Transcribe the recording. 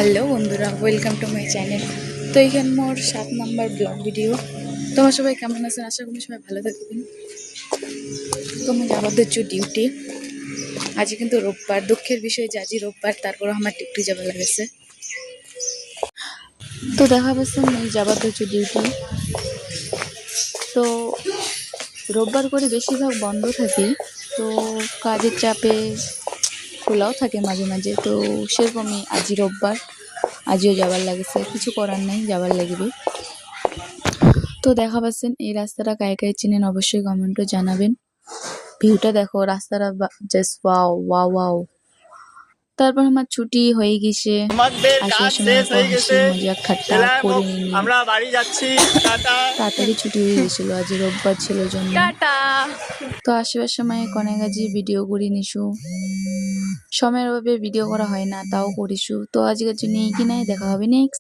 Hello বন্ধুরা, welcome to my channel. তো এইখানে মোর 7 নাম্বার ব্লগ ভিডিও। তোমার সবাই কেমন আছেন? আশা করি সবাই ভালো থাকবেন। তো আমি যাবার হচ্ছে ডিউটি। আজ কিন্তু রোববার, দুঃখের বিষয় যে আজই রোববার, তারপর আমার ডিউটি যাবার লাগেছে। তো দেখা পাচ্ছেন এই যাবার হচ্ছে ডিউটি। তো রোববার করে বেশিরভাগ বন্ধ থাকি, তো কাজের চাপে খোলাও থাকে মাঝে মাঝে। তো সেরকমই আজই রোববার, আজও যাবার লাগেছে, কিছু করার নাই, যাবার লাগবে। তো দেখা পাচ্ছেন এই রাস্তাটা কায় কায় চিনেন অবশ্যই কমেন্টে জানাবেন। ভিউটা দেখো, রাস্তাটা জাস্ট ওয়াও ওয়াও ওয়াও। তারপর আমার ছুটি হয়ে গেছে, আমাদের আসার কাজ সময় শেষ একটু হয়ে হাসি গেছে। মজা ঠাট্টা জেলায় করে নিনি। আমরা বাড়ি যাচ্ছি। টাটা তাড়াতাড়ি ছুটি হয়ে গেছিল, আজ রোববার ছিল জন্য। টাটা। তো আসবার সময় কনে গাজি ভিডিও করে নিছু, সময়ের অভাবে ভিডিও করা হয় না, তাও করিছু। তো আজকের জন্য এই কি নাই, দেখা হবে নেক্সট।